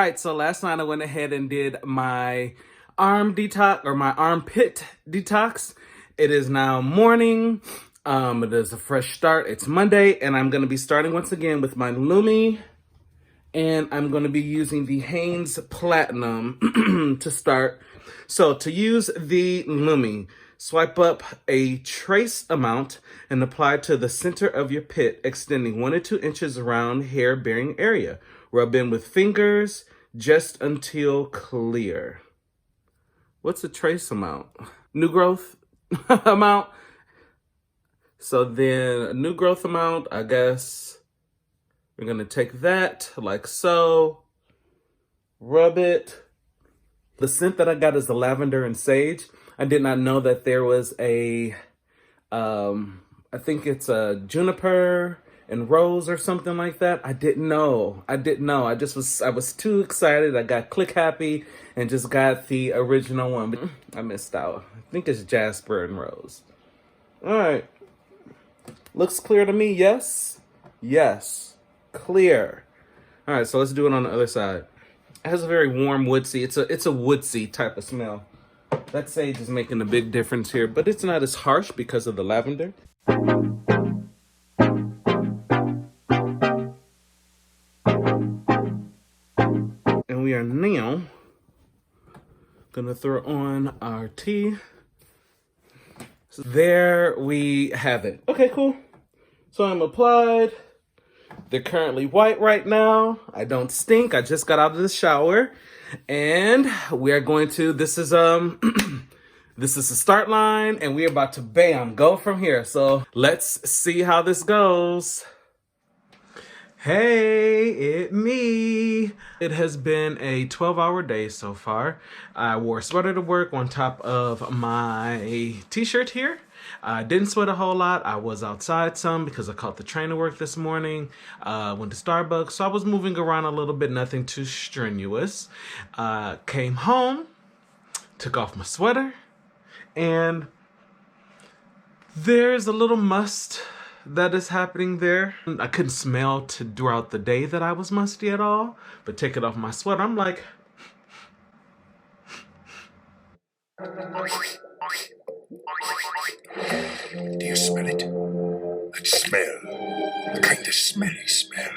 right, so last night I went ahead and did my arm detox, or my armpit detox. It is now morning. It is a fresh start. It's Monday, and I'm going to be starting once again with my Lume, and I'm going to be using the Hanes Platinum to start. So to use the Lume, swipe up a trace amount and apply to the center of your pit, extending 1 to 2 inches around hair-bearing area. Rub in with fingers just until clear. What's a trace amount? New growth amount? So then a new growth amount, I guess we're going to take that like so. Rub it. The scent that I got is the lavender and sage. I did not know that there was a, I think it's a juniper and rose or something like that. I didn't know. I was too excited. I got click happy and just got the original one, but I missed out. I think it's jasper and rose. All right. Looks clear to me, yes? Yes. Clear. All right, so let's do it on the other side. It has a very warm woodsy. It's a woodsy type of smell. That sage is making a big difference here, but it's not as harsh because of the lavender. And we are now gonna throw on our tea. So there we have it. Okay, cool. So I'm applied. They're currently white right now. I don't stink. I just got out of the shower. And we are going to, this is this is the start line, and we're about to bam, go from here. So let's see how this goes. Hey, it me. It has been a 12-hour day so far. I wore a sweater to work on top of my t-shirt here. I didn't sweat a whole lot. I was outside some because I caught the train to work this morning. Went to Starbucks, so I was moving around a little bit, nothing too strenuous. Came home, took off my sweater, and there's a little must that is happening there. I couldn't smell throughout the day that I was musty at all, but take it off my sweater, I'm like, do you smell it? That smell, the kind of smelly smell.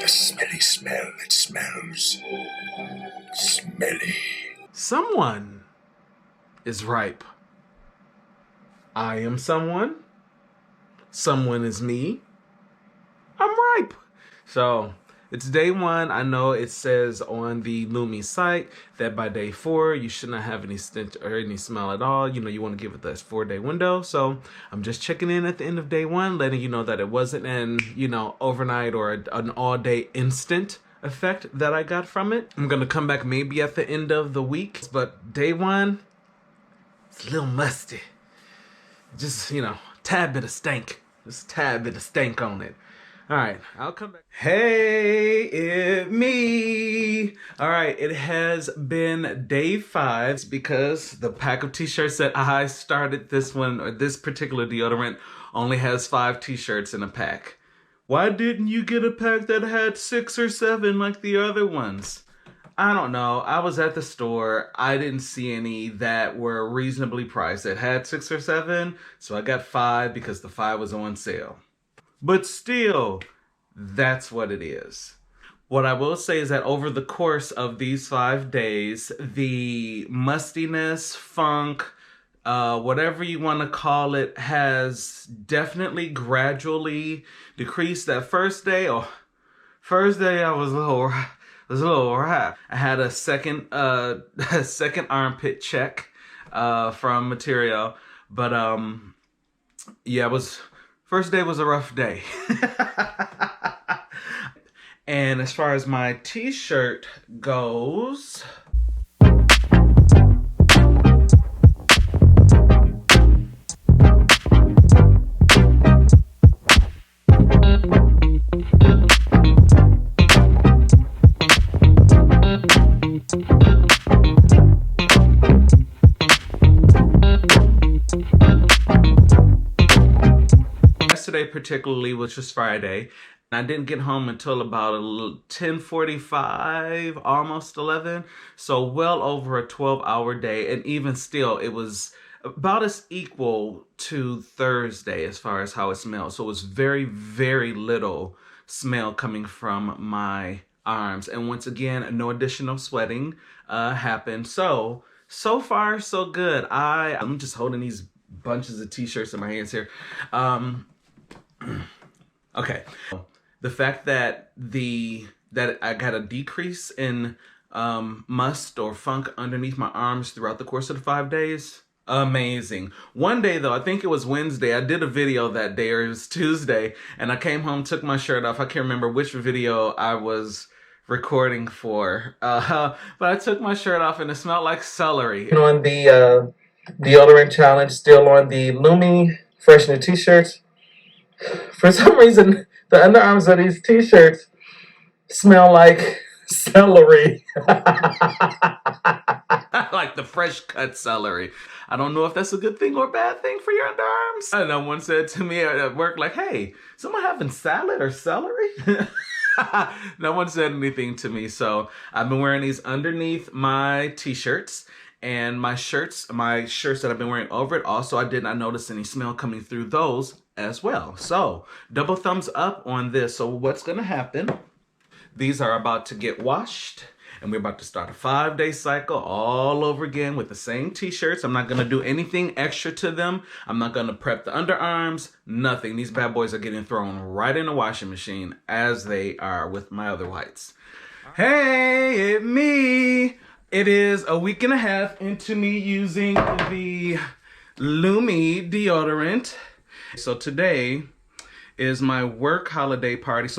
The smelly smell that smells smelly. someone is ripe. I am someone. Someone is me. I'm ripe. So it's day 1. I know it says on the Lume site that by day 4, you should not have any stench or any smell at all. You know, you want to give it that 4-day window. So I'm just checking in at the end of day 1, letting you know that it wasn't an, overnight or an all-day instant effect that I got from it. I'm going to come back maybe at the end of the week. But day 1, it's a little musty. Just, tad bit of stank. Just a tad bit of stank on it. All right, I'll come back. Hey, it me. All right, it has been day 5 because the pack of t-shirts that I started this one, or this particular deodorant, only has 5 t-shirts in a pack. Why didn't you get a pack that had 6 or 7 like the other ones? I don't know. I was at the store. I didn't see any that were reasonably priced that had 6 or 7, so I got 5 because the 5 was on sale. But still, that's what it is. What I will say is that over the course of these 5 days, the mustiness, funk, whatever you want to call it, has definitely gradually decreased. That first day I was a little rough. I had a second armpit check from material, but yeah, first day was a rough day. And as far as my t-shirt goes, yesterday particularly, which was Friday, I didn't get home until about 10:45, almost 11. So well over a 12-hour day. And even still, it was about as equal to Thursday as far as how it smelled. So it was very, very little smell coming from my arms. And once again, no additional sweating happened. So far, so good. I'm just holding these bunches of t-shirts in my hands here. Okay. The fact that I got a decrease in must or funk underneath my arms throughout the course of the 5 days, amazing. One day though, I think it was Wednesday, I did a video that day, or it was Tuesday, and I came home, took my shirt off. I can't remember which video I was recording for, but I took my shirt off and it smelled like celery. On the deodorant challenge, still on the Lume Fresh New t-shirts. For some reason, the underarms of these t-shirts smell like celery. Like the fresh cut celery. I don't know if that's a good thing or a bad thing for your underarms. I know one said to me at work, like, hey, someone having salad or celery? No one said anything to me. So I've been wearing these underneath my t-shirts. And my shirts that I've been wearing over it, also I did not notice any smell coming through those as well. So double thumbs up on this. So what's gonna happen, these are about to get washed and we're about to start a 5-day cycle all over again with the same t-shirts. I'm not gonna do anything extra to them. I'm not gonna prep the underarms, nothing. These bad boys are getting thrown right in the washing machine as they are with my other whites. Hey, it's me. It is a week and a half into me using the Lume Deodorant. So today is my work holiday party.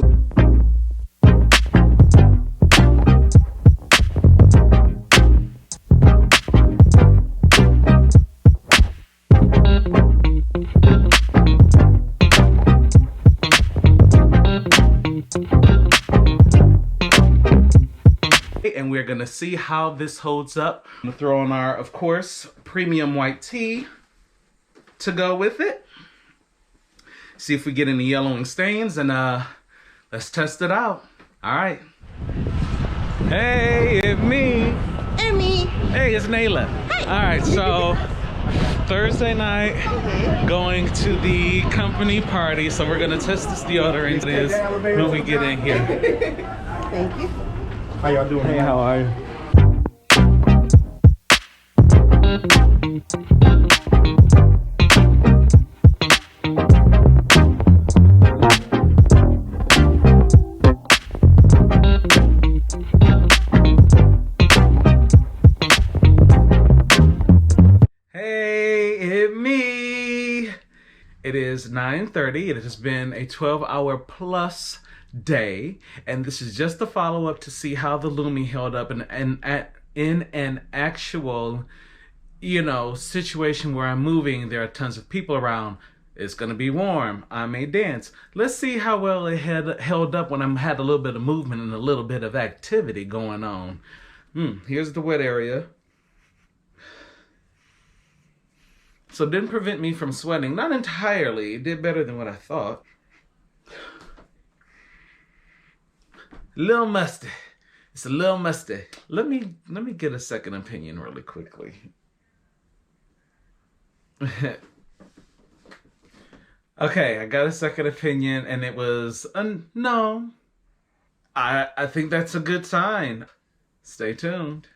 And we're gonna see how this holds up. I'm gonna throw on our, of course, premium white tea to go with it. See if we get any yellowing stains, and let's test it out. All right. Hey, it's me. And me. Hey, it's Nayla. Hey. All right, so Thursday night, going to the company party. So we're gonna test this deodorant when we get in here. Thank you. How y'all doing? Hey, how are you? Hey, it's me. It is 9:30. It has been a 12-hour plus day, and this is just the follow-up to see how the Lume held up in an actual, situation where I'm moving. There are tons of people around. It's gonna be warm. I may dance. Let's see how well it held up when I had a little bit of movement and a little bit of activity going on. Here's the wet area. So it didn't prevent me from sweating. Not entirely. It did better than what I thought. Little musty. It's a little musty. Let me get a second opinion really quickly. Okay, I got a second opinion, and it was no. I think that's a good sign. Stay tuned.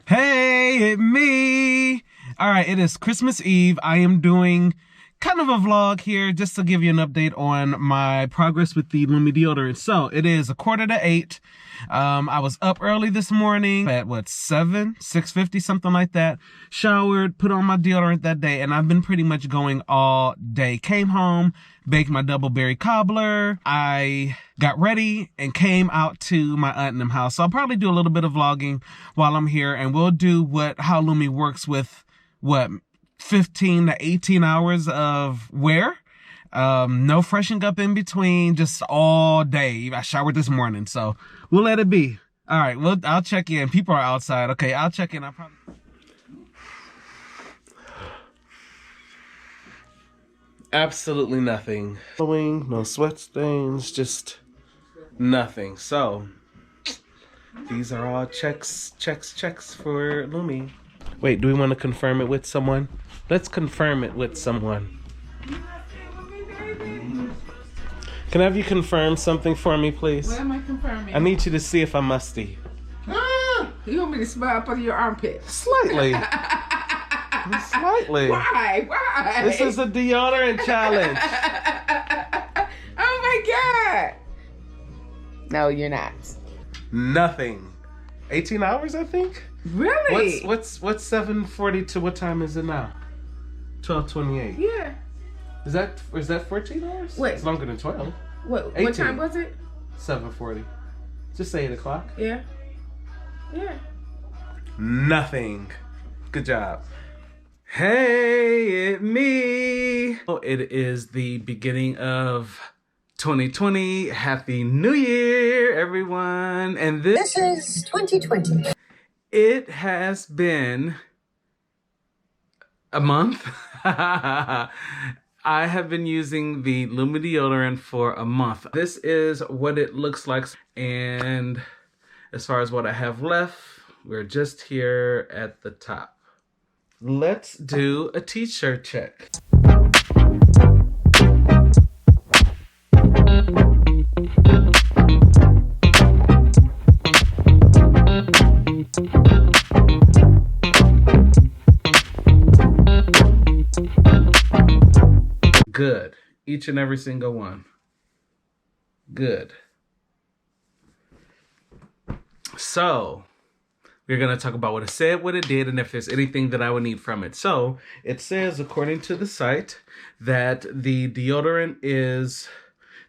Hey, it's me. All right, it is Christmas Eve. I am doing kind of a vlog here just to give you an update on my progress with the Lume deodorant. So it is 7:45. I was up early this morning at 6:50, something like that. Showered, put on my deodorant that day, and I've been pretty much going all day. Came home, baked my double berry cobbler. I got ready and came out to my aunt and them house. So I'll probably do a little bit of vlogging while I'm here, and we'll do how Lume works with 15 to 18 hours of wear. No freshening up in between, just all day. I showered this morning, so we'll let it be. All right, I'll check in. People are outside. Okay, I'll check in. Absolutely nothing. No sweat stains, just Nothing. So these are all checks for Lume. Wait, do we want to confirm it with someone? Let's confirm it with someone. Can I have you confirm something for me, please? What am I confirming? I need you to see if I'm musty. You want me to smell up under your armpit? Slightly. Slightly. Why? Why? This is a deodorant challenge. Oh my God. No, you're not. Nothing. 18 hours, I think? Really? What's 7:42? What time is it now? 12:28. Yeah. Is that 14 hours? Wait. It's longer than 12. What 18. time was it? 7:40. Just say 8 o'clock. Yeah. Yeah. Nothing. Good job. Hey, it me. It is the beginning of 2020. Happy New Year, everyone. And This is 2020. it has been a month. I have been using the Lume Deodorant for a month. This is what it looks like. And as far as what I have left, we're just here at the top. Let's do a t-shirt check. Good. Each and every single one. Good. So, we're going to talk about what it said, what it did, and if there's anything that I would need from it. So, it says, according to the site, that the deodorant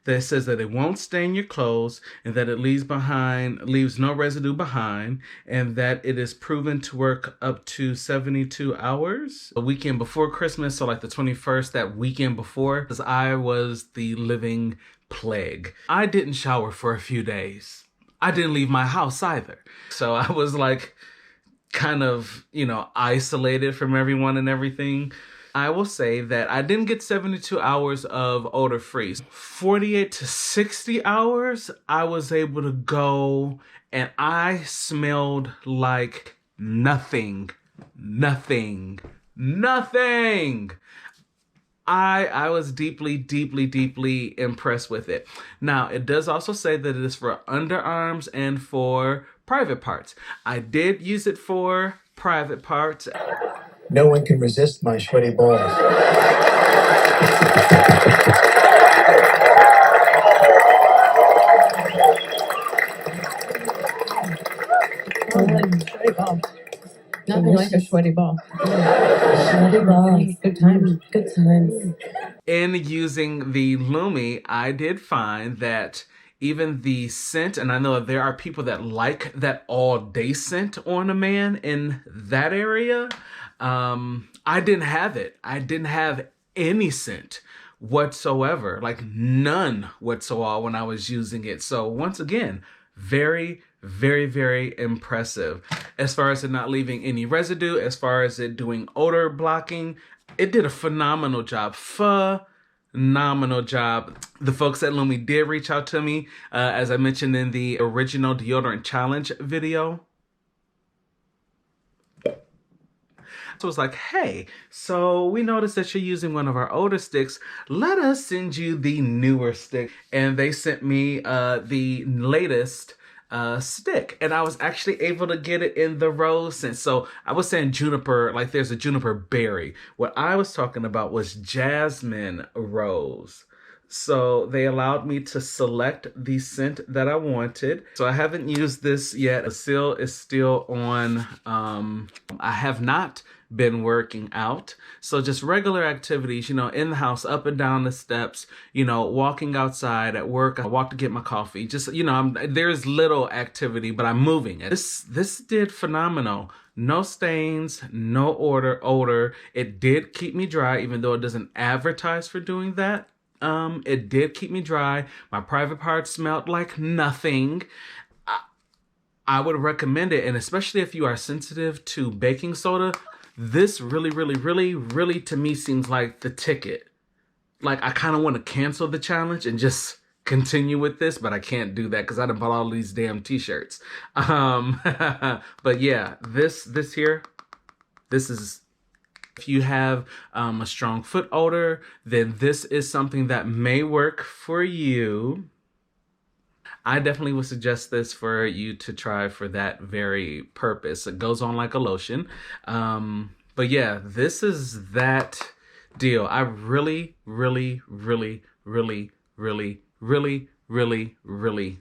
says that it won't stain your clothes, and that it leaves no residue behind, and that it is proven to work up to 72 hours. A weekend before Christmas, so like the 21st, that weekend before, because I was the living plague. I didn't shower for a few days. I didn't leave my house either. So I was like kind of, isolated from everyone and everything. I will say that I didn't get 72 hours of odor free. 48 to 60 hours, I was able to go and I smelled like nothing. I was deeply impressed with it. Now, it does also say that it is for underarms and for private parts. I did use it for private parts. No one can resist my sweaty balls. Sweaty ball. Nothing like a sweaty ball. Sweaty balls. Good times. Good times. In using the Lume, I did find that even the scent, and I know there are people that like that all-day scent on a man in that area. I didn't have it. I didn't have any scent whatsoever, like none whatsoever when I was using it. So once again, very impressive. As far as it not leaving any residue, as far as it doing odor blocking, it did a phenomenal job. Phenomenal job. The folks at Lume did reach out to me, as I mentioned in the original deodorant challenge video. So it was like, hey, so we noticed that you're using one of our older sticks. Let us send you the newer stick. And they sent me the latest stick, and I was actually able to get it in the rose scent. So I was saying juniper, like there's a juniper berry. What I was talking about was jasmine rose. So they allowed me to select the scent that I wanted. So I haven't used this yet. The seal is still on. I have not been working out. So just regular activities, in the house, up and down the steps, walking outside at work. I walk to get my coffee. Just, there's little activity, but I'm moving. This did phenomenal. No stains, no odor. It did keep me dry, even though it doesn't advertise for doing that. It did keep me dry. My private parts smelled like nothing. I would recommend it, and especially if you are sensitive to baking soda, this really to me seems like the ticket. Like I kind of want to cancel the challenge and just continue with this, but I can't do that because I done bought all these damn t-shirts. But yeah, this here, this is, if you have a strong foot odor, then this is something that may work for you. I definitely would suggest this for you to try for that very purpose. It goes on like a lotion. But yeah, this is that deal. I really, really, really, really, really, really, really, really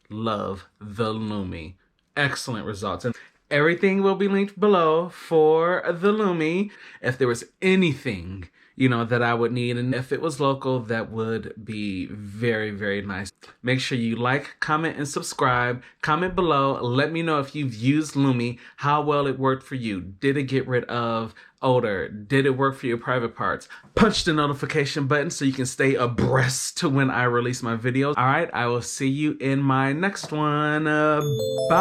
love the Lume. Excellent results. And everything will be linked below for the Lume. If there was anything, you know, that I would need, and if it was local, that would be very, very nice. Make sure you like, comment, and subscribe. Comment below. Let me know if you've used Lume, how well it worked for you. Did it get rid of odor? Did it work for your private parts? Punch the notification button so you can stay abreast to when I release my videos. All right, I will see you in my next one. Bye.